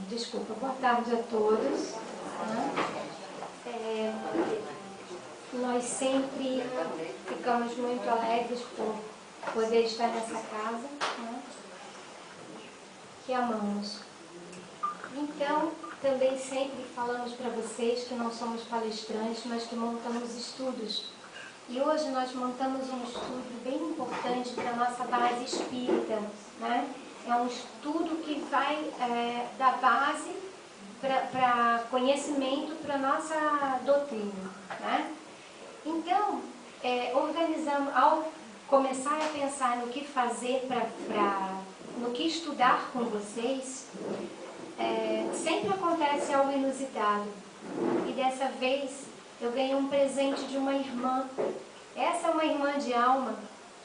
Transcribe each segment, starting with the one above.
Desculpa, boa tarde a todos. Nós sempre ficamos muito alegres por poder estar nessa casa, que amamos. Então, também sempre falamos para vocês que não somos palestrantes, mas que montamos estudos. E hoje nós montamos um estudo bem importante para a nossa base espírita, É um estudo que vai dar base para conhecimento para a nossa doutrina, Então, organizamos, ao começar a pensar no que fazer, no que estudar com vocês, sempre acontece algo inusitado. E dessa vez eu ganhei um presente de uma irmã. Essa é uma irmã de alma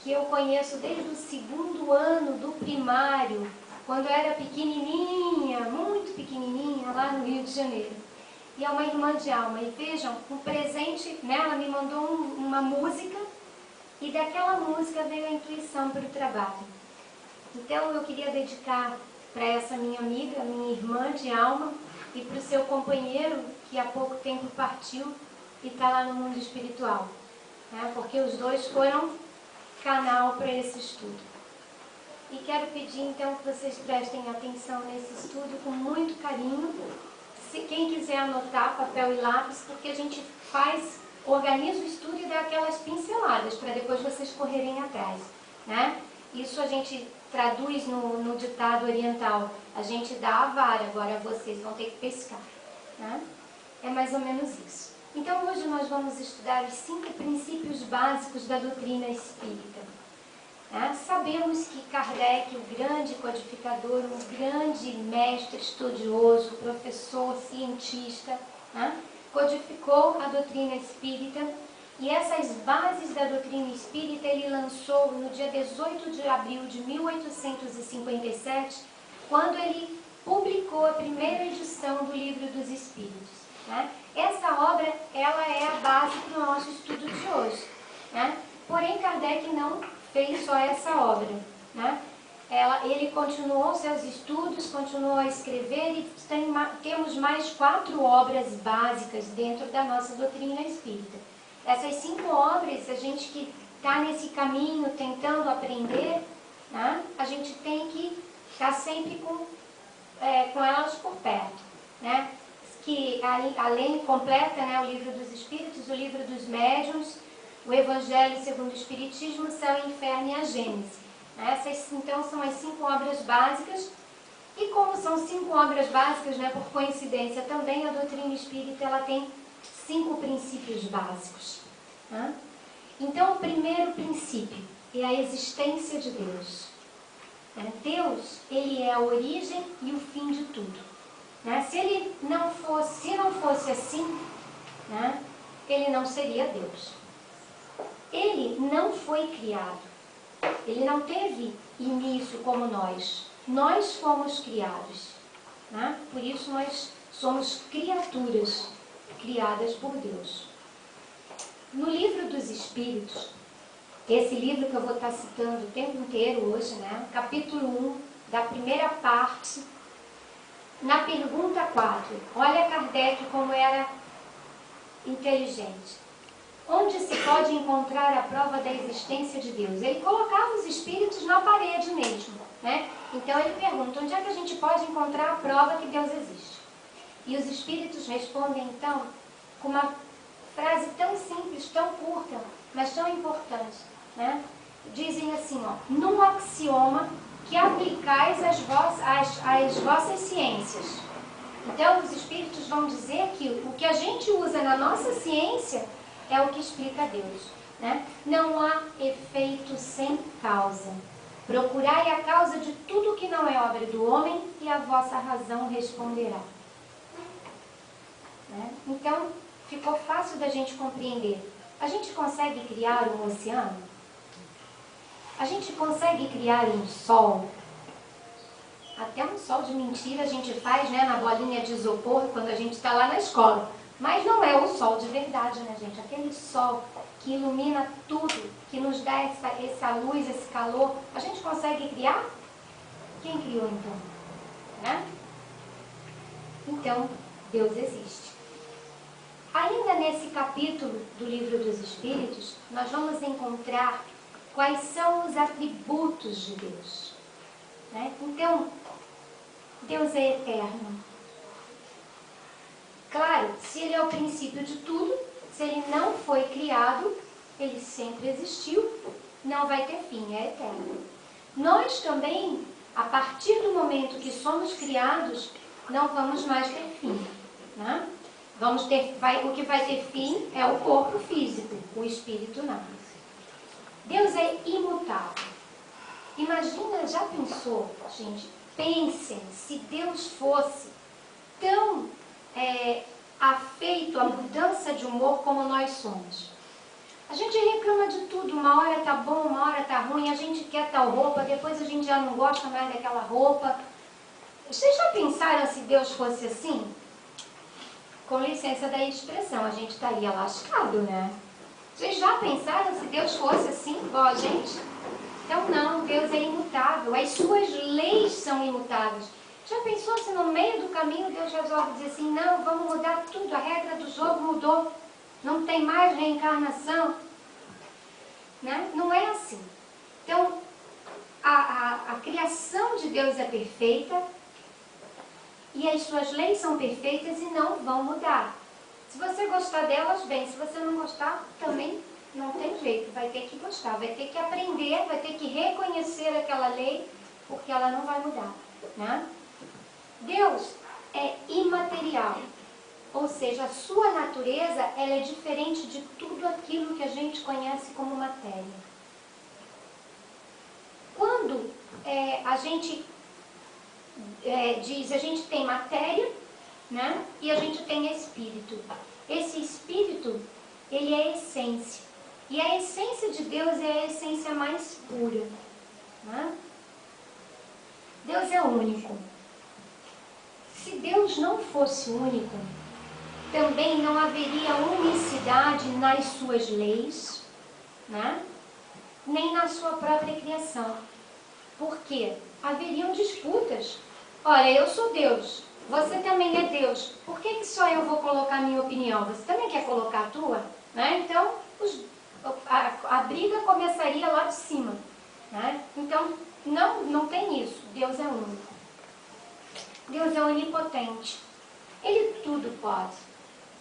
que eu conheço desde o 2º ano do primário, quando eu era pequenininha, muito pequenininha, lá no Rio de Janeiro. E é uma irmã de alma. E vejam, um presente, ela me mandou uma música, e daquela música veio a intuição para o trabalho. Então eu queria dedicar para essa minha amiga, minha irmã de alma, e para o seu companheiro, que há pouco tempo partiu e está lá no mundo espiritual. Porque os dois foram canal para esse estudo. E quero pedir então que vocês prestem atenção nesse estudo com muito carinho. Se quem quiser anotar, papel e lápis, porque a gente organiza o estudo e dá aquelas pinceladas para depois vocês correrem atrás, Isso a gente traduz no ditado oriental. A gente dá a vara, agora vocês vão ter que pescar, É mais ou menos isso. Então hoje nós vamos estudar os 5 princípios básicos da doutrina espírita. Sabemos que Kardec, o grande codificador, um grande mestre estudioso, professor, cientista, codificou a doutrina espírita, e essas bases da doutrina espírita ele lançou no dia 18 de abril de 1857, quando ele publicou a primeira edição do Livro dos Espíritos. Essa obra ela é a base para o nosso estudo de hoje. Porém, Kardec não fez só essa obra. Ele continuou seus estudos, continuou a escrever, e temos mais 4 obras básicas dentro da nossa doutrina espírita. Essas 5 obras, a gente que está nesse caminho tentando aprender, a gente tem que estar sempre com elas por perto. Que além completa o Livro dos Espíritos, o Livro dos Médiuns, o Evangelho segundo o Espiritismo, o Céu e o Inferno e a Gênese. Essas então são as 5 obras básicas. E como são 5 obras básicas, por coincidência também, a doutrina espírita ela tem 5 princípios básicos. Então o primeiro princípio é a existência de Deus. Deus, ele é a origem e o fim de tudo. Se não fosse assim, ele não seria Deus. Ele não foi criado. Ele não teve início como nós. Nós fomos criados. Por isso nós somos criaturas criadas por Deus. No Livro dos Espíritos, esse livro que eu vou estar citando o tempo inteiro hoje, capítulo 1, da primeira parte, na pergunta 4, olha Kardec como era inteligente. Onde se pode encontrar a prova da existência de Deus? Ele colocava os espíritos na parede mesmo, Então ele pergunta, onde é que a gente pode encontrar a prova que Deus existe? E os espíritos respondem então com uma frase tão simples, tão curta, mas tão importante, Dizem assim, num axioma que aplicais às vossas ciências. Então os espíritos vão dizer que o que a gente usa na nossa ciência é o que explica Deus. Não há efeito sem causa. Procurai a causa de tudo que não é obra do homem e a vossa razão responderá. Então ficou fácil da gente compreender. A gente consegue criar um oceano? A gente consegue criar um sol? Até um sol de mentira a gente faz, na bolinha de isopor, quando a gente está lá na escola. Mas não é o sol de verdade, gente? Aquele sol que ilumina tudo, que nos dá essa luz, esse calor. A gente consegue criar? Quem criou então? então Deus existe. Ainda nesse capítulo do Livro dos Espíritos, nós vamos encontrar quais são os atributos de Deus, né? Então, Deus é eterno. Claro, se Ele é o princípio de tudo, se Ele não foi criado, Ele sempre existiu, não vai ter fim, é eterno. Nós também, a partir do momento que somos criados, não vamos mais ter fim, né? O que vai ter fim é o corpo físico, o espírito não. Deus é imutável. Imagina, já pensou, gente? Pensem, se Deus fosse tão afeito à mudança de humor como nós somos. A gente reclama de tudo, uma hora tá bom, uma hora tá ruim, a gente quer tal roupa, depois a gente já não gosta mais daquela roupa. Vocês já pensaram se Deus fosse assim? Com licença da expressão, a gente estaria lascado, né? Vocês já pensaram se Deus fosse assim, igual a gente? Então não, Deus é imutável, as suas leis são imutáveis. Já pensou se no meio do caminho Deus resolve dizer assim, não, vamos mudar tudo, a regra do jogo mudou, não tem mais reencarnação? Né? Não é assim. Então, a criação de Deus é perfeita e as suas leis são perfeitas e não vão mudar. Se você gostar delas, bem, se você não gostar, também não tem jeito, vai ter que gostar, vai ter que aprender, vai ter que reconhecer aquela lei, porque ela não vai mudar, né? Deus é imaterial, ou seja, a sua natureza ela é diferente de tudo aquilo que a gente conhece como matéria. Quando a gente diz, a gente tem matéria, né? E a gente tem espírito. Esse espírito, ele é a essência. E a essência de Deus é a essência mais pura, né? Deus é único. Se Deus não fosse único, também não haveria unicidade nas suas leis, né? Nem na sua própria criação. Por quê? Haveriam disputas. Olha, eu sou Deus, você também é Deus. Por que só eu vou colocar a minha opinião? Você também quer colocar a tua? Né? Então, a briga começaria lá de cima. Né? Então, não tem isso. Deus é único. Deus é onipotente. Ele tudo pode.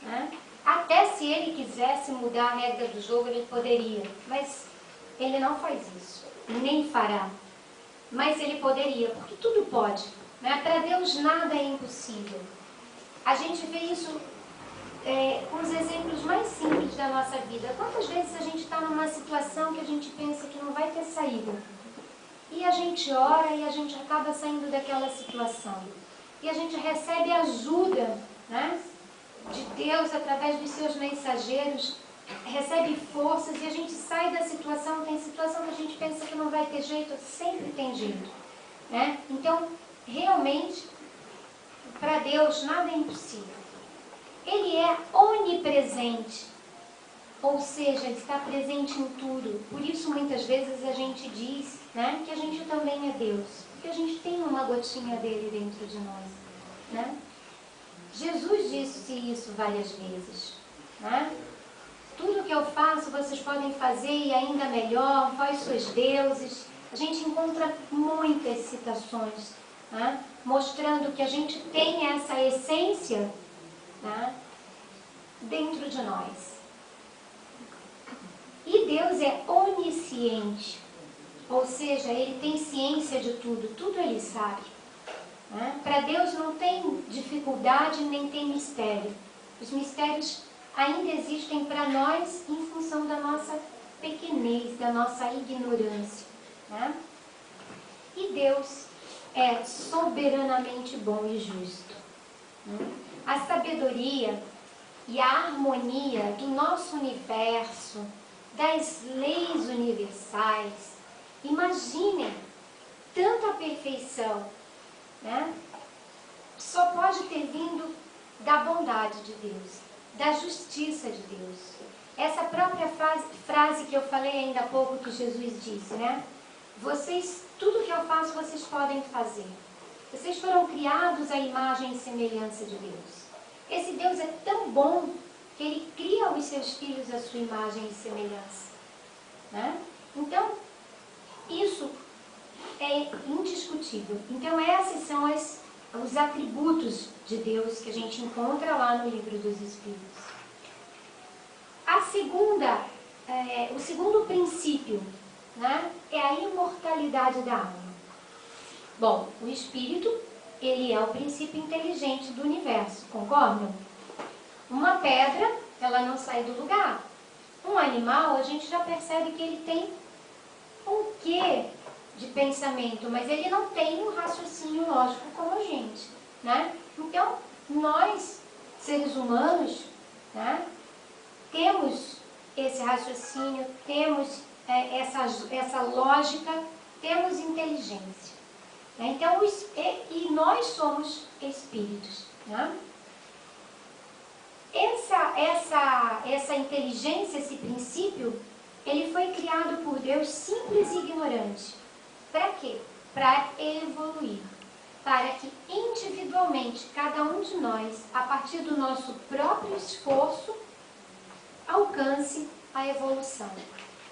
Né? Até se ele quisesse mudar a regra do jogo, ele poderia. Mas ele não faz isso. Nem fará. Mas ele poderia, porque tudo pode. Né? Para Deus nada é impossível. A gente vê isso com os exemplos mais simples da nossa vida. Quantas vezes a gente está numa situação que a gente pensa que não vai ter saída? E a gente ora e a gente acaba saindo daquela situação. E a gente recebe ajuda, né, de Deus através dos seus mensageiros, recebe forças e a gente sai da situação. Tem situação que a gente pensa que não vai ter jeito, sempre tem jeito. Né? Então, realmente, para Deus nada é impossível. Ele é onipresente, ou seja, ele está presente em tudo. Por isso, muitas vezes, a gente diz, né, que a gente também é Deus, porque a gente tem uma gotinha dele dentro de nós. Né? Jesus disse isso várias vezes. Né? Tudo que eu faço, vocês podem fazer e ainda melhor, vós sois deuses. A gente encontra muitas citações, né, mostrando que a gente tem essa essência, né, dentro de nós. E Deus é onisciente, ou seja, Ele tem ciência de tudo, tudo Ele sabe. Né? Para Deus não tem dificuldade nem tem mistério. Os mistérios ainda existem para nós em função da nossa pequenez, da nossa ignorância. Né? E Deus é soberanamente bom e justo. Né? A sabedoria e a harmonia do nosso universo, das leis universais, imaginem tanta perfeição, né? Só pode ter vindo da bondade de Deus, da justiça de Deus. Essa própria frase que eu falei ainda há pouco que Jesus disse, né? Vocês, tudo que eu faço, vocês podem fazer. Vocês foram criados à imagem e semelhança de Deus. Esse Deus é tão bom que Ele cria os seus filhos à sua imagem e semelhança. Né? Então, isso é indiscutível. Então, esses são os atributos de Deus que a gente encontra lá no Livro dos Espíritos. O segundo princípio, né, é a imortalidade da alma. Bom, o Espírito, ele é o princípio inteligente do universo, concordam? Uma pedra, ela não sai do lugar. Um animal, a gente já percebe que ele tem um quê de pensamento, mas ele não tem um raciocínio lógico como a gente, né? Então, nós, seres humanos, né, temos esse raciocínio, temos essa lógica, temos inteligência. Né? Então, e nós somos espíritos. Né? Essa inteligência, esse princípio, ele foi criado por Deus simples e ignorante. Para quê? Para evoluir. Para que individualmente, cada um de nós, a partir do nosso próprio esforço, alcance a evolução.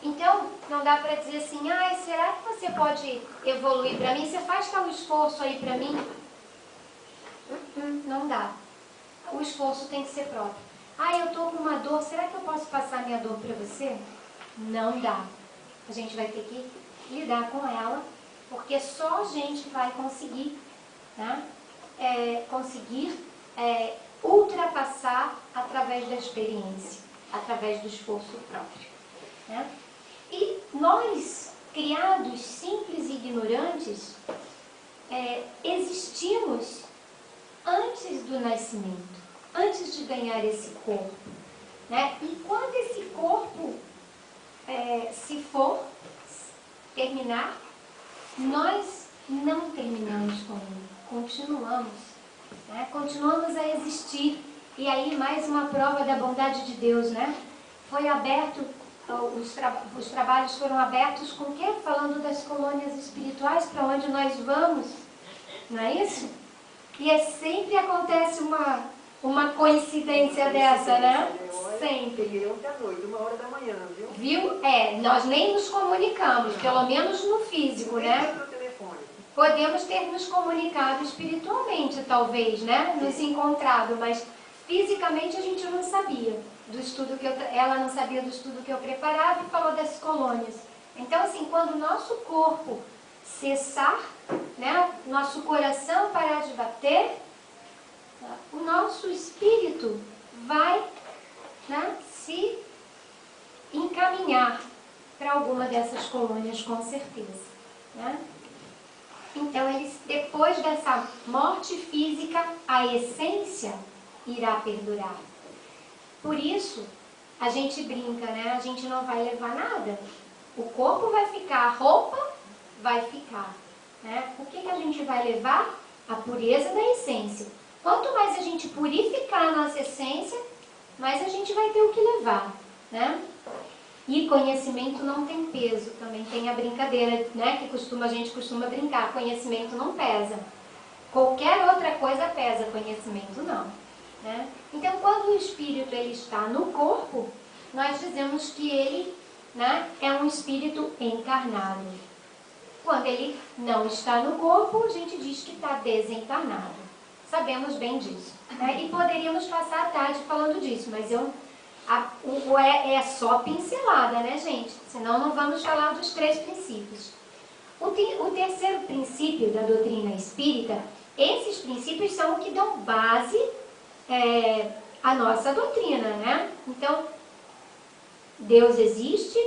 Então, não dá para dizer assim, será que você pode evoluir para mim? Você faz tal esforço aí para mim? Não dá. O esforço tem que ser próprio. Eu estou com uma dor, será que eu posso passar minha dor para você? Não dá. A gente vai ter que lidar com ela, porque só a gente vai conseguir, né, ultrapassar através da experiência, através do esforço próprio. Né? E nós, criados simples e ignorantes, existimos antes do nascimento, antes de ganhar esse corpo. Né? E quando esse corpo se for terminar, nós não terminamos com ele, continuamos. Né? Continuamos a existir. E aí mais uma prova da bondade de Deus, né? Foi aberto, os trabalhos foram abertos com o quê? Falando das colônias espirituais, para onde nós vamos, não é isso? E sempre acontece uma coincidência dessa, né? Sempre. Ontem à noite, 1h da manhã, viu? Viu? Nós nem nos comunicamos, pelo menos no físico, né? Podemos ter nos comunicado espiritualmente, talvez, né? Nos encontrado, mas fisicamente a gente não sabia do estudo ela não sabia do estudo que eu preparava e falou das colônias. Então, assim, quando o nosso corpo cessar, né? Nosso coração parar de bater, o nosso espírito vai, né, se encaminhar para alguma dessas colônias, com certeza. Né? Então, depois dessa morte física, a essência irá perdurar. Por isso, a gente brinca, né? A gente não vai levar nada. O corpo vai ficar, a roupa vai ficar. Né? O que a gente vai levar? A pureza da essência. Quanto mais a gente purificar a nossa essência, mais a gente vai ter o que levar. Né? E conhecimento não tem peso. Também tem a brincadeira, né, que a gente costuma brincar. Conhecimento não pesa. Qualquer outra coisa pesa, conhecimento não. Né? Então, quando o espírito ele está no corpo, nós dizemos que ele, né, é um espírito encarnado. Quando ele não está no corpo, a gente diz que está desencarnado. Sabemos bem disso. Né? E poderíamos passar a tarde falando disso, mas é só pincelada, né, gente? Senão não vamos falar dos 3 princípios. O terceiro princípio da doutrina espírita, esses princípios são o que dão base à nossa doutrina, né? Então, Deus existe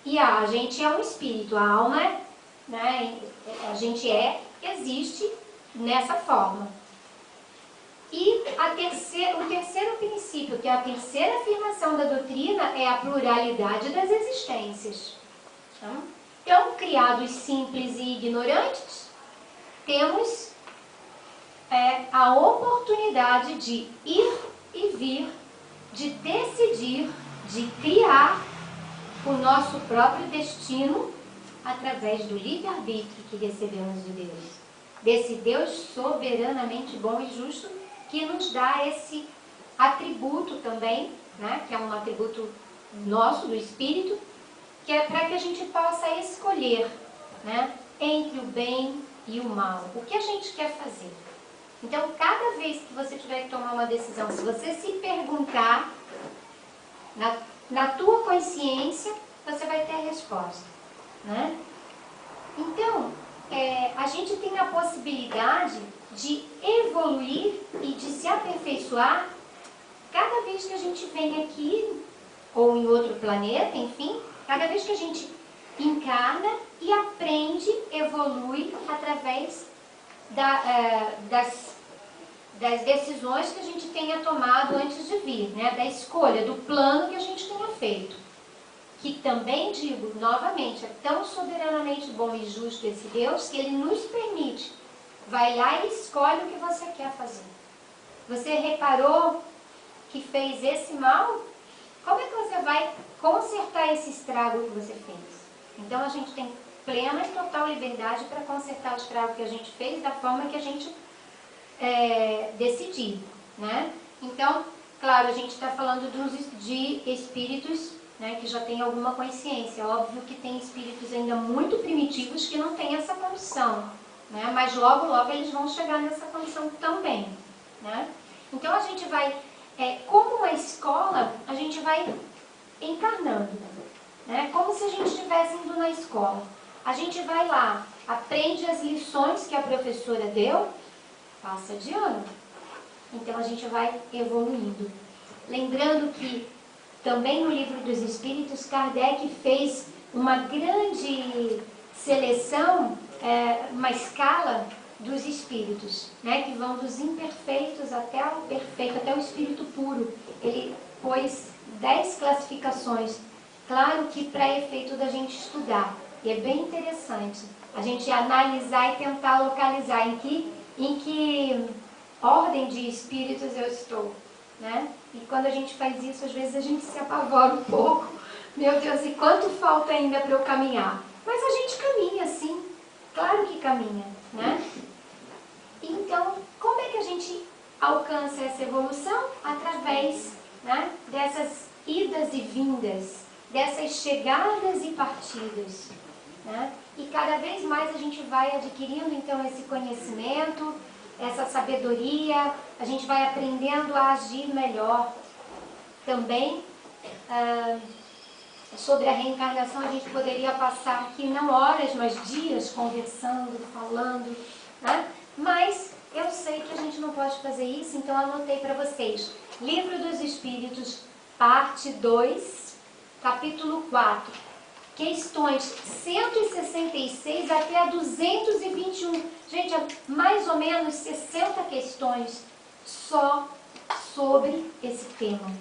e a gente é um espírito, a alma, né? A gente existe nessa forma. E o terceiro princípio, que é a terceira afirmação da doutrina, é a pluralidade das existências. Então, criados simples e ignorantes, temos a oportunidade de ir e vir, de decidir, de criar o nosso próprio destino através do livre-arbítrio que recebemos de Deus. desse Deus soberanamente bom e justo, que nos dá esse atributo também, né, que é um atributo nosso, do Espírito, que é para que a gente possa escolher, né, entre o bem e o mal. O que a gente quer fazer? Então, cada vez que você tiver que tomar uma decisão, se você se perguntar na tua consciência, você vai ter a resposta, né? Então, a gente tem a possibilidade de evoluir e de se aperfeiçoar cada vez que a gente vem aqui, ou em outro planeta, enfim, cada vez que a gente encarna e aprende, evolui através das decisões que a gente tenha tomado antes de vir, né? Da escolha, do plano que a gente tenha feito. Que também, digo novamente, é tão soberanamente bom e justo esse Deus que Ele nos permite. Vai lá e escolhe o que você quer fazer. Você reparou que fez esse mal? Como é que você vai consertar esse estrago que você fez? Então a gente tem plena e total liberdade para consertar o estrago que a gente fez da forma que a gente decidir, né? Então, claro, a gente está falando de espíritos, né, que já têm alguma consciência. Óbvio que tem espíritos ainda muito primitivos que não têm essa condição, né? Mas logo, logo eles vão chegar nessa condição também, né? Então a gente vai, como uma escola, a gente vai encarnando, né? Como se a gente estivesse indo na escola. A gente vai lá, aprende as lições que a professora deu, passa de ano. Então a gente vai evoluindo. Lembrando que também no Livro dos Espíritos, Kardec fez uma grande seleção, uma escala dos espíritos, né, que vão dos imperfeitos até o perfeito, até o espírito puro. Ele pôs 10 classificações, claro que para efeito da gente estudar. E é bem interessante a gente analisar e tentar localizar em que ordem de espíritos eu estou, né? E quando a gente faz isso, às vezes a gente se apavora um pouco. Meu Deus, e quanto falta ainda para eu caminhar? Mas a gente caminha, sim. Claro que caminha, né? Então, como é que a gente alcança essa evolução? Através, né, dessas idas e vindas, dessas chegadas e partidas, né? E cada vez mais a gente vai adquirindo, então, esse conhecimento, essa sabedoria, a gente vai aprendendo a agir melhor. Também, sobre a reencarnação, a gente poderia passar aqui não horas, mas dias conversando, falando, né? Mas eu sei que a gente não pode fazer isso, então anotei para vocês. Livro dos Espíritos, parte 2, capítulo 4. Questões 166 até a 221. Gente, é mais ou menos 60 questões só sobre esse tema.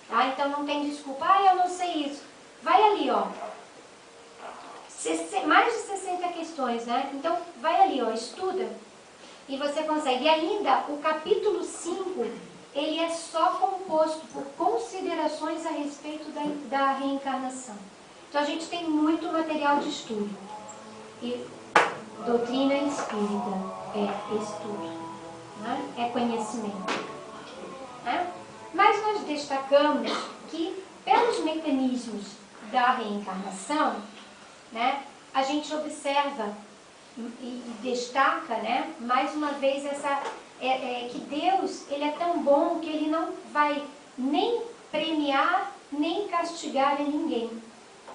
Tá? Então não tem desculpa, eu não sei isso. Vai ali, ó. Mais de 60 questões, né? Então vai ali, ó, estuda. E você consegue. E ainda, o capítulo 5, ele é só composto por considerações a respeito da reencarnação. Então a gente tem muito material de estudo. E doutrina espírita é estudo, né? É conhecimento, né? Mas nós destacamos que, pelos mecanismos da reencarnação, né, a gente observa e destaca, né, mais uma vez que Deus, ele é tão bom que ele não vai nem premiar nem castigar a ninguém,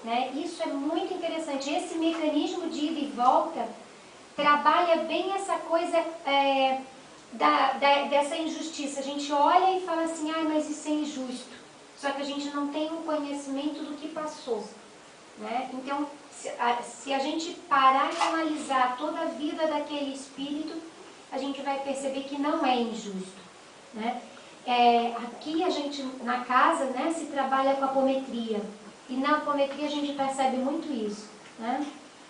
né? Isso é muito interessante. Esse mecanismo de ida e volta trabalha bem essa coisa dessa injustiça. A gente olha e fala assim, mas isso é injusto. Só que a gente não tem um conhecimento do que passou, né? Então, se a gente parar e analisar toda a vida daquele espírito, a gente vai perceber que não é injusto, né? Aqui a gente, na casa, né, se trabalha com apometria. E na apometria a gente percebe muito isso, né?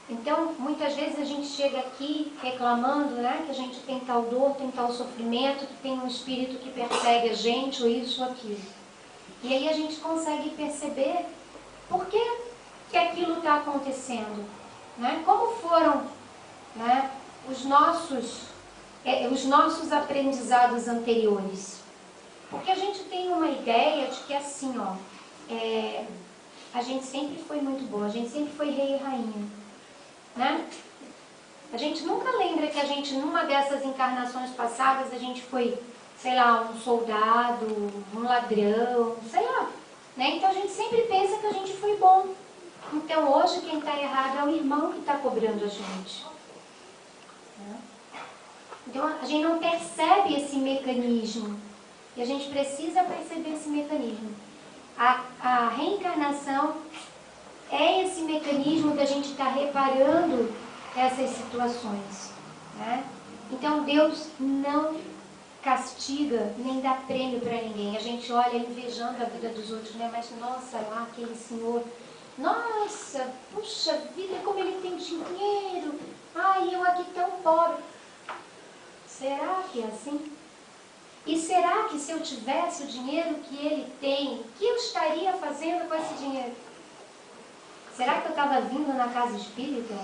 Então, muitas vezes a gente chega aqui reclamando, né, que a gente tem tal dor, tem tal sofrimento, que tem um espírito que persegue a gente, ou isso ou aquilo. E aí a gente consegue perceber por que aquilo está acontecendo, né? Como foram, né, os nossos aprendizados anteriores. Porque a gente tem uma ideia de que assim, ó, a gente sempre foi muito bom, a gente sempre foi rei e rainha, né? A gente nunca lembra que a gente, numa dessas encarnações passadas, a gente foi, sei lá, um soldado, um ladrão, sei lá, né? Então a gente sempre pensa que a gente foi bom. Então hoje quem está errado é o irmão que está cobrando a gente. Então a gente não percebe esse mecanismo. E a gente precisa perceber esse mecanismo. A reencarnação é esse mecanismo da gente estar reparando essas situações, né? Então Deus não castiga nem dá prêmio para ninguém. A gente olha invejando a vida dos outros, né? Mas nossa, lá aquele senhor, nossa, puxa vida, como ele tem dinheiro, ai, eu aqui tão pobre. Será que é assim? E será que se eu tivesse o dinheiro que ele tem, o que eu estaria fazendo com esse dinheiro? Será que eu estava vindo na casa espírita?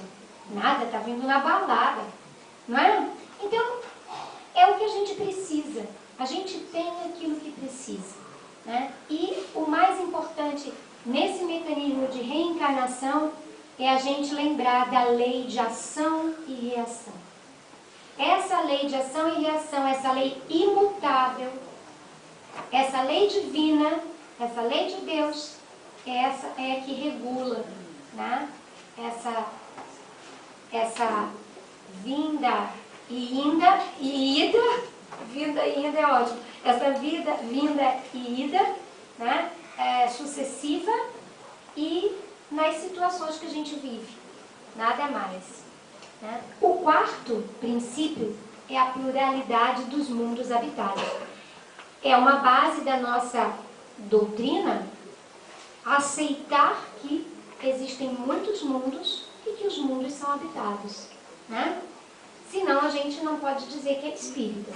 Nada, está vindo na balada, não é? Então, é o que a gente precisa. A gente tem aquilo que precisa, né? E o mais importante nesse mecanismo de reencarnação é a gente lembrar da lei de ação e reação. Essa lei de ação e reação, essa lei imutável, essa lei divina, essa lei de Deus, essa é a que regula, né? Essa vinda e ida, vinda e ida é ótimo, essa vinda e ida, né? Sucessiva e nas situações que a gente vive, nada mais. Né? O quarto princípio é a pluralidade dos mundos habitados. É uma base da nossa doutrina aceitar que existem muitos mundos e que os mundos são habitados, né? Senão a gente não pode dizer que é espírita.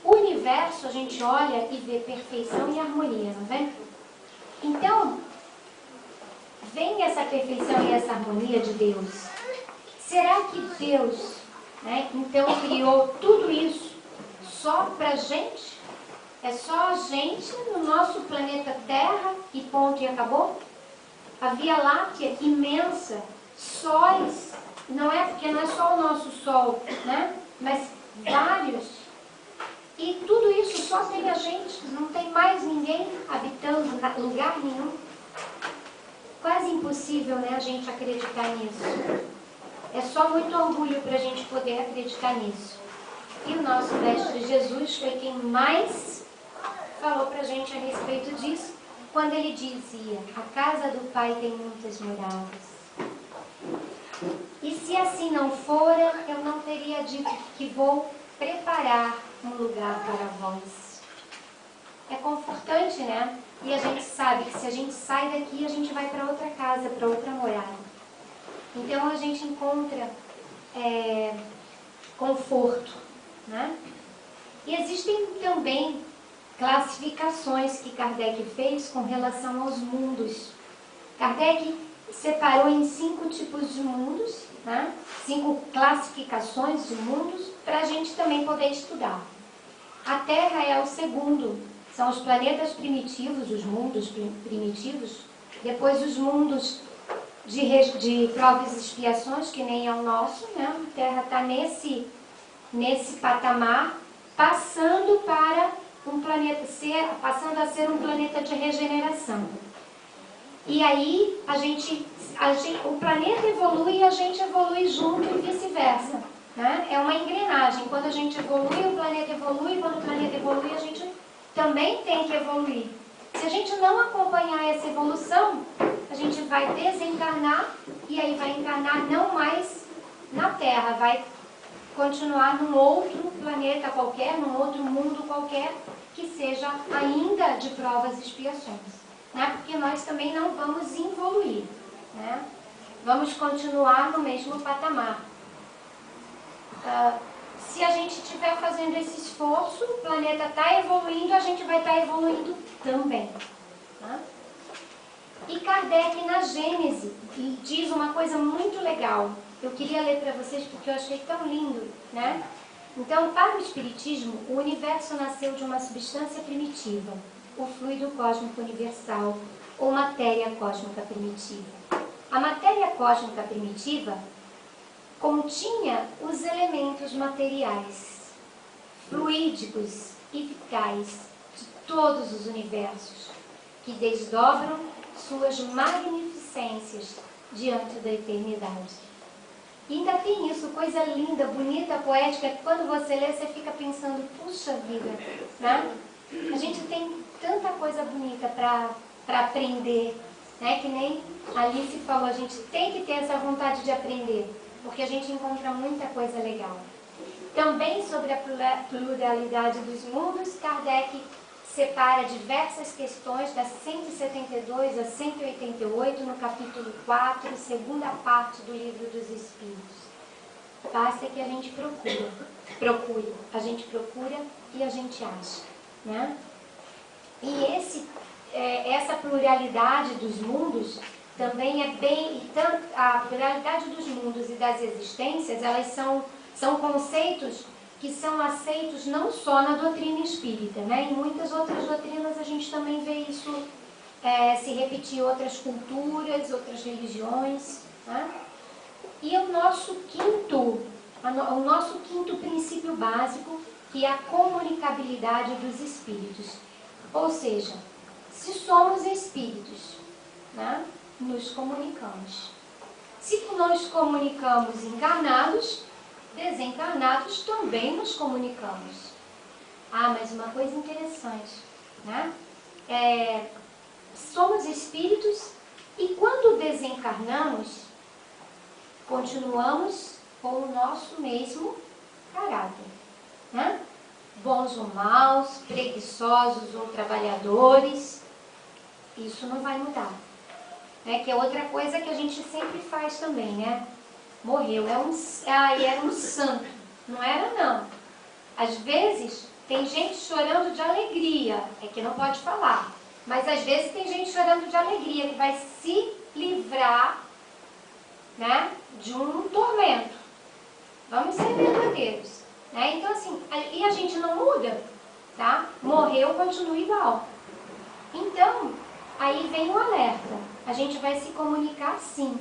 O universo a gente olha e vê perfeição e harmonia, não vê? Então, vem essa perfeição e essa harmonia de Deus. Será que Deus, né, então criou tudo isso só pra gente? É só a gente no nosso planeta Terra e ponto e acabou? A Via Láctea imensa, sóis, não é porque não é só o nosso Sol, né? Mas vários. E tudo isso só tem a gente, não tem mais ninguém habitando em lugar nenhum. Quase impossível, né, a gente acreditar nisso. É só muito orgulho para a gente poder acreditar nisso. E o nosso Mestre Jesus foi quem mais falou para a gente a respeito disso, quando ele dizia: a casa do Pai tem muitas moradas. E se assim não fora, eu não teria dito que vou preparar um lugar para vós. É confortante, né? E a gente sabe que se a gente sai daqui, a gente vai para outra casa, para outra morada. Então a gente encontra conforto, né? E existem também classificações que Kardec fez com relação aos mundos. Kardec separou em 5 tipos de mundos, né? 5 classificações de mundos, para a gente também poder estudar. A Terra é o segundo, são os planetas primitivos, os mundos primitivos, depois os mundos de provas e expiações, que nem é o nosso, né? A Terra está nesse patamar, passando para um planeta passando a ser um planeta de regeneração. E aí o planeta evolui e a gente evolui junto e vice-versa, né? É uma engrenagem. Quando a gente evolui, o planeta evolui, quando o planeta evolui, a gente também tem que evoluir. Se a gente não acompanhar essa evolução, a gente vai desencarnar e aí vai encarnar não mais na Terra, vai continuar num outro planeta qualquer, num outro mundo qualquer, que seja ainda de provas e expiações, né? Porque nós também não vamos evoluir, né? Vamos continuar no mesmo patamar. Se a gente estiver fazendo esse esforço, o planeta está evoluindo, a gente vai estar evoluindo também, tá? E Kardec, na Gênese, diz uma coisa muito legal. eu queria ler para vocês porque eu achei tão lindo, né? Então, para o Espiritismo, o universo nasceu de uma substância primitiva, o fluido cósmico universal, ou matéria cósmica primitiva. A matéria cósmica primitiva continha os elementos materiais, fluídicos e vitais de todos os universos, que desdobram suas magnificências diante da eternidade. E ainda tem isso, coisa linda, bonita, poética, que quando você lê, você fica pensando, puxa vida, né? A gente tem tanta coisa bonita para aprender, né? Que nem a Alice falou, a gente tem que ter essa vontade de aprender, porque a gente encontra muita coisa legal. Também sobre a pluralidade dos mundos, Kardec separa diversas questões das 172 a 188 no capítulo 4, segunda parte do Livro dos Espíritos. Basta que a gente procure, a gente procura e a gente acha, né? E essa pluralidade dos mundos também é bem... A pluralidade dos mundos e das existências, elas são conceitos que são aceitos não só na doutrina espírita, né? Em muitas outras doutrinas a gente também vê isso se repetir em outras culturas, outras religiões, né? E o nosso quinto princípio básico, que é a comunicabilidade dos espíritos. Ou seja, se somos espíritos, né, nos comunicamos. Se nos comunicamos encarnados, desencarnados também nos comunicamos. Ah, mas uma coisa interessante, né? Somos espíritos e quando desencarnamos, continuamos com o nosso mesmo caráter, né? Bons ou maus, preguiçosos ou trabalhadores, isso não vai mudar. Que é outra coisa que a gente sempre faz também, né? Morreu, era um santo. Não era, não. Às vezes, tem gente chorando de alegria, é que não pode falar. Mas às vezes tem gente chorando de alegria, que vai se livrar, né, de um tormento. Vamos ser verdadeiros, né? Então assim, e a gente não muda, tá? Morreu, continua igual. Então, aí vem o alerta. A gente vai se comunicar sim,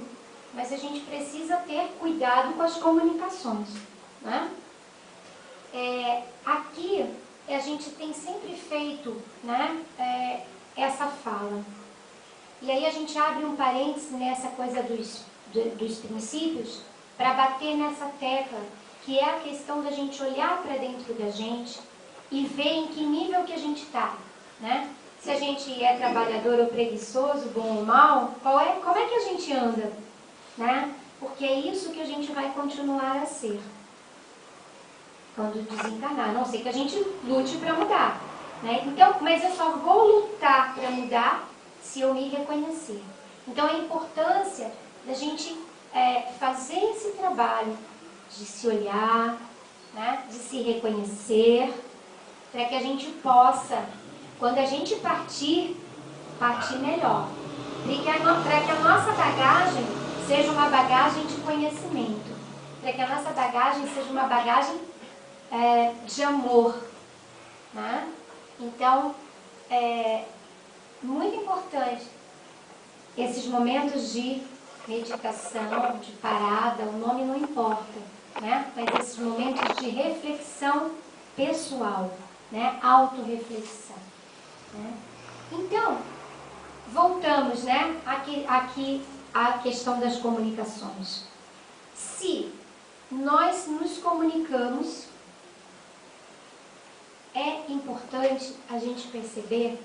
mas a gente precisa ter cuidado com as comunicações, né? Aqui a gente tem sempre feito, né, essa fala. E aí a gente abre um parênteses nessa coisa dos princípios para bater nessa tecla, que é a questão da gente olhar para dentro da gente e ver em que nível que a gente está, né? Se a gente é trabalhador ou preguiçoso, bom ou mal, como é que a gente anda, né? Porque é isso que a gente vai continuar a ser quando desencarnar, a não ser que a gente lute para mudar, né? Então, mas eu só vou lutar para mudar se eu me reconhecer. Então, a importância da gente fazer esse trabalho de se olhar, né? De se reconhecer, para que a gente possa, quando a gente partir melhor. Para que a nossa bagagem seja uma bagagem de conhecimento. Para que a nossa bagagem seja uma bagagem de amor, né? Então, muito importante esses momentos de meditação, de parada, o nome não importa, né? Mas esses momentos de reflexão pessoal, né? Autorreflexão, né? Então, voltamos, né? Aqui à questão das comunicações. Se nós nos comunicamos, é importante a gente perceber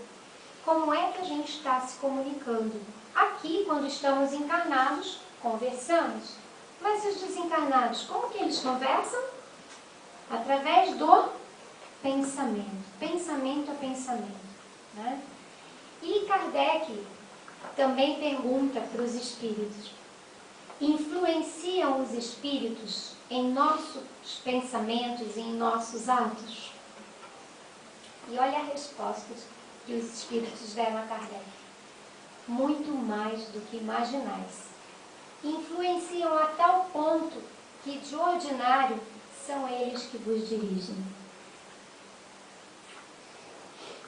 como é que a gente está se comunicando. Aqui, quando estamos encarnados, conversamos. Mas os desencarnados, como que eles conversam? Através do pensamento. Pensamento a pensamento, né? E Kardec também pergunta para os espíritos: influenciam os espíritos em nossos pensamentos e em nossos atos? E olha a resposta que os espíritos deram a Kardec: muito mais do que imaginais. influenciam a tal ponto que, de ordinário, são eles que vos dirigem.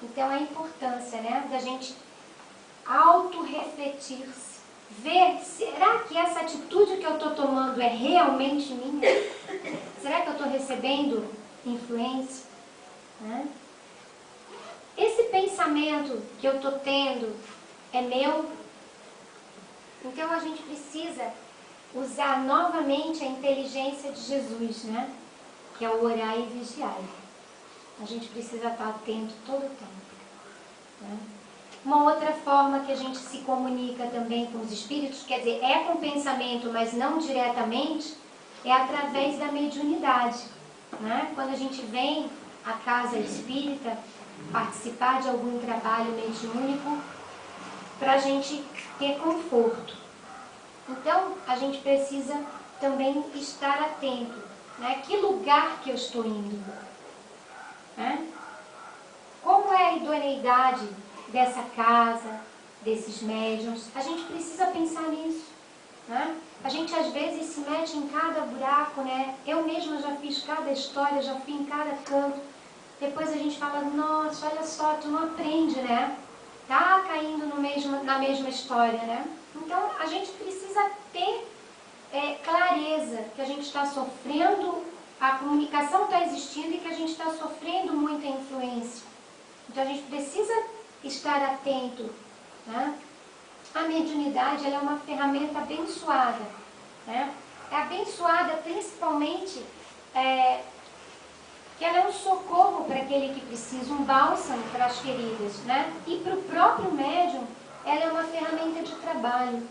Então, a importância, né, da gente auto-refletir-se, ver, será que essa atitude que eu estou tomando é realmente minha? Será que eu estou recebendo influência? Né? Esse pensamento que eu estou tendo é meu? Então a gente precisa usar novamente a inteligência de Jesus, né? Que é o orar e vigiar. A gente precisa estar atento todo o tempo. Né? Uma outra forma que a gente se comunica também com os espíritos, quer dizer, é com pensamento, mas não diretamente, é através da mediunidade. Né? Quando a gente vem à casa espírita participar de algum trabalho mediúnico, para a gente ter conforto. Então, a gente precisa também estar atento. Né? Que lugar que eu estou indo? Né? Como é a idoneidade dessa casa, desses médiuns? A gente precisa pensar nisso. Né? A gente às vezes se mete em cada buraco, né? Eu mesma já fiz cada história, já fui em cada canto. Depois a gente fala, nossa, olha só, tu não aprende, né? Tá caindo na mesma história, né? Então a gente precisa ter clareza que a gente está sofrendo, a comunicação está existindo e que a gente está sofrendo muita influência. Então a gente precisa estar atento. Né? A mediunidade, ela é uma ferramenta abençoada. Né? É abençoada principalmente que ela é um socorro para aquele que precisa, um bálsamo para as feridas. Né? E para o próprio médium, ela é uma ferramenta de trabalho.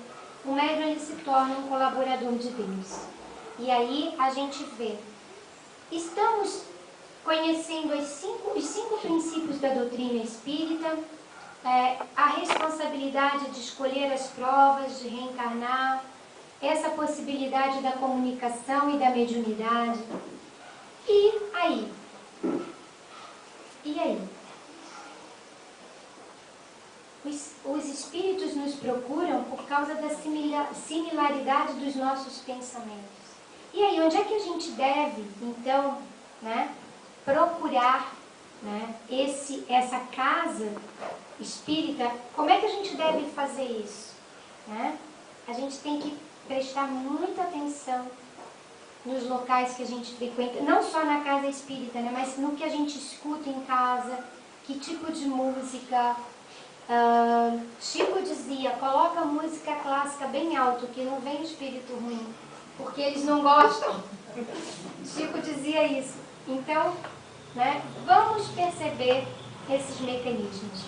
O médium, ele se torna um colaborador de Deus. E aí a gente vê, estamos conhecendo os cinco princípios da doutrina espírita, a responsabilidade de escolher as provas, de reencarnar, essa possibilidade da comunicação e da mediunidade. E aí? E aí? Os espíritos nos procuram por causa da similaridade dos nossos pensamentos. E aí, onde é que a gente deve, então, né, procurar, né, essa casa espírita? Como é que a gente deve fazer isso? Né? A gente tem que prestar muita atenção nos locais que a gente frequenta, não só na casa espírita, né, mas no que a gente escuta em casa, que tipo de música. Chico dizia, coloca música clássica bem alto, que não vem espírito ruim, porque eles não gostam. Chico dizia isso. Então, né, vamos perceber esses mecanismos.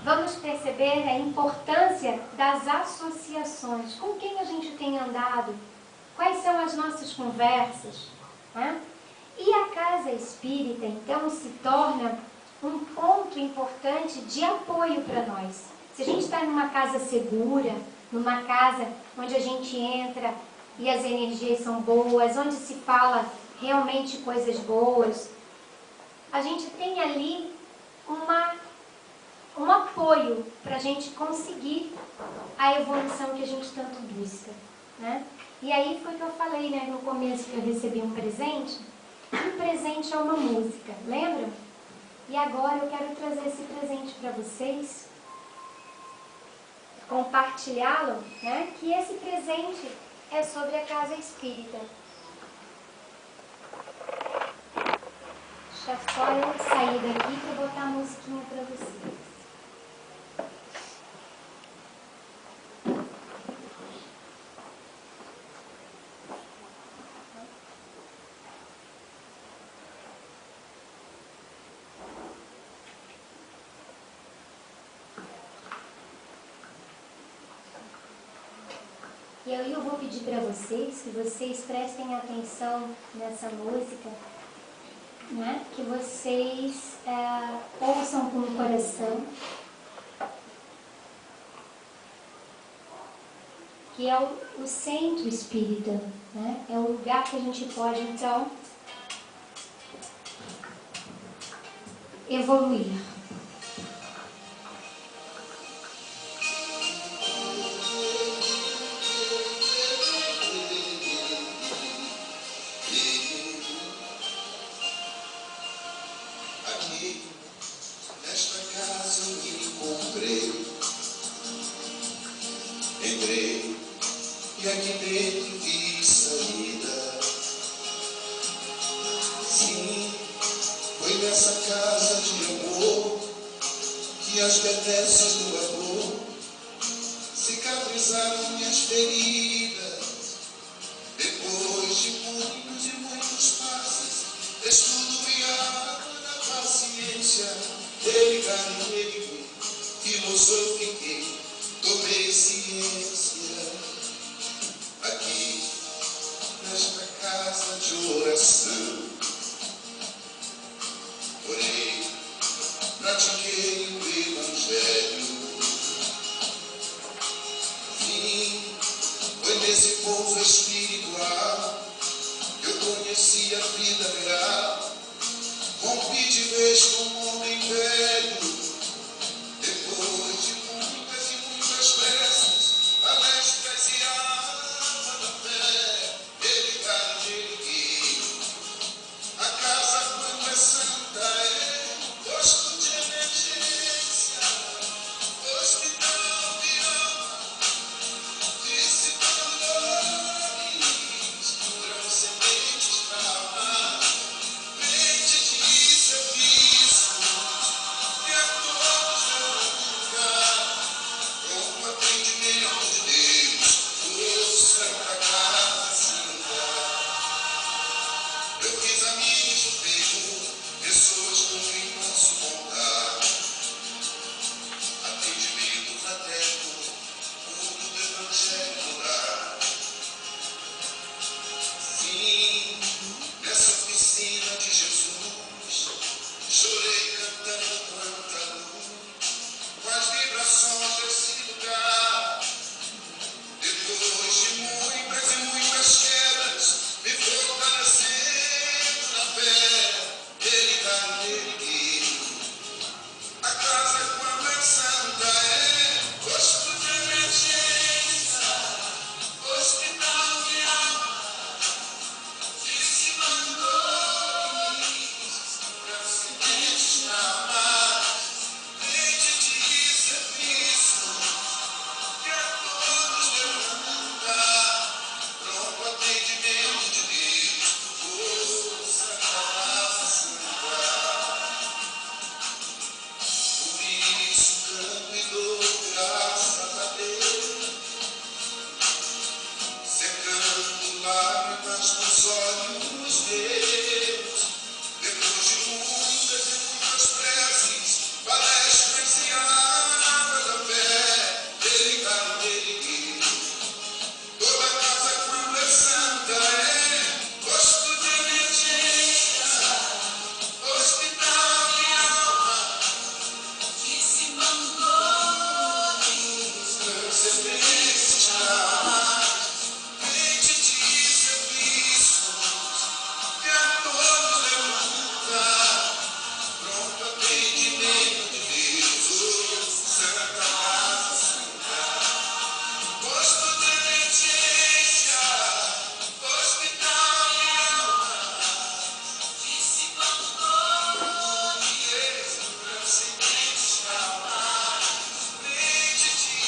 Vamos perceber a importância das associações. Com quem a gente tem andado? Quais são as nossas conversas? Né? E a casa espírita, então, se torna um ponto importante de apoio para nós. Se a gente está numa casa segura, numa casa onde a gente entra e as energias são boas, onde se fala realmente coisas boas, a gente tem ali um apoio para a gente conseguir a evolução que a gente tanto busca. Né? E aí foi que eu falei, né, no começo, que eu recebi um presente. Um presente é uma música, lembram? E agora eu quero trazer esse presente para vocês, compartilhá-lo, né? Que esse presente é sobre a casa espírita. Deixa só eu sair daqui para botar a musiquinha para vocês. E aí eu vou pedir para vocês que vocês prestem atenção nessa música, né? Que vocês ouçam com o coração, que é o centro espírita, né? É o lugar que a gente pode, então, evoluir. aqui, nesta casa eu me encontrei. Entrei e aqui dentro vi saída. Sim, foi nessa casa de amor que as benesses do amor cicatrizaram minhas feridas. Depois de muitos e muitos passos, estudo e água da paciência, ele ganhou, ele viu, e moço eu fiquei, tomei ciência. Aqui, nesta casa de oração, orei, pratiquei o Evangelho. Sim, foi nesse pouso espiritual que eu conheci a vida real. Rompi de vez com um homem velho. Depois de muitas e muitas preces, palestras e água da fé, ele vai erguer. A casa quando é santa é posto de emergência, hospital de alma, dissipando dores, curam sementes para amar, mente de serviço, que a todos levanta, com o atendimento de Deus, o Santa Casa Santa. Eu fiz amigos do peito, pessoas com quem posso contar. Atendimento fraterno, culto do Evangelho no lar. Sim, nessa oficina de Jesus, chorei cantando quanta luz, com as vibrações desse lugar. Depois de muitas e muitas quedas, me fortalecendo na fé, ele vai me erguer. A casa quando é santa é posto de emergência, hospital de alma, dissipando dores, transcendentes na alma, mente de serviço, que a todos levanta, pronto atendimento de Deus, oh, Santa Casa Santa. Por isso canto e dou graças a Deus, secando lágrimas nos olhos meus. Depois de muitas e muitas preces, palestras e água da fé, ele vai me erguer. Toda casa quando é santa é posto de emergência, hospital de alma, dissipando dores, transcendentes na alma, mente de serviço, que a todos levanta, pronto atendimento de Deus, oh, Santa Casa Santa. Posto de emergência, hospital de alma, dissipando dores, transcendentes na alma, mente de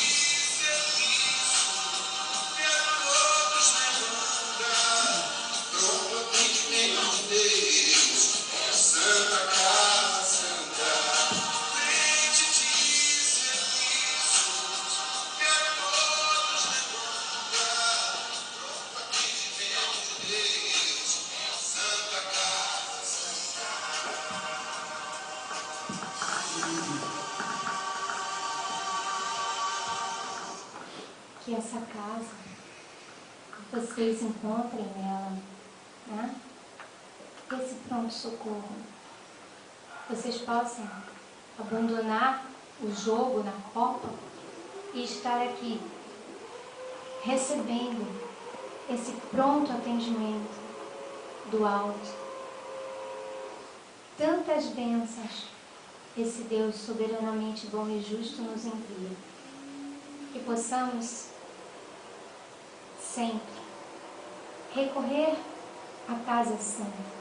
serviço, que a todos levanta, pronto atendimento de Deus, é Santa Casa Santa. Mente de serviço, que a todos levanta, pronto atendimento de Deus, é Santa Casa Santa. Que essa casa, vocês encontrem nela, né? Esse pronto-socorro. Vocês possam abandonar o jogo na Copa e estar aqui, recebendo esse pronto atendimento do alto. Tantas bênçãos esse Deus soberanamente bom e justo nos envia. Que possamos sempre recorrer à Casa Santa,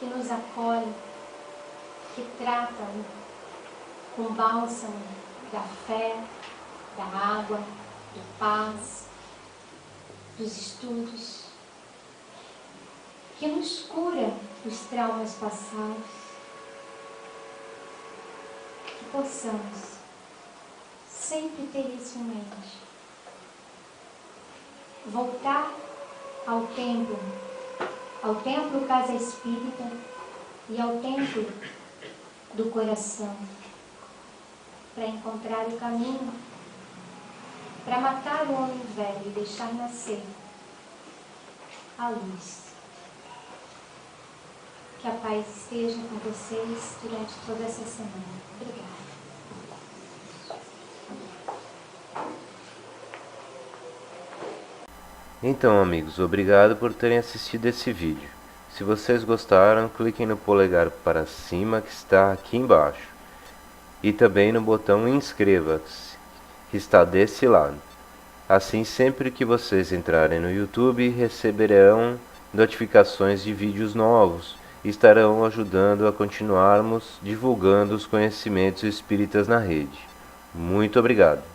que nos acolhe, que tratam com bálsamo da fé, da água, do paz, dos estudos, que nos cura dos traumas passados, que possamos sempre ter isso em mente. Voltar ao templo Casa Espírita e ao templo do coração, para encontrar o caminho, para matar o homem velho e deixar nascer a luz. Que a paz esteja com vocês durante toda essa semana. Obrigada. Então, amigos, obrigado por terem assistido esse vídeo. Se vocês gostaram, cliquem no polegar para cima que está aqui embaixo. E também no botão inscreva-se, que está desse lado. Assim, sempre que vocês entrarem no YouTube, receberão notificações de vídeos novos e estarão ajudando a continuarmos divulgando os conhecimentos espíritas na rede. Muito obrigado.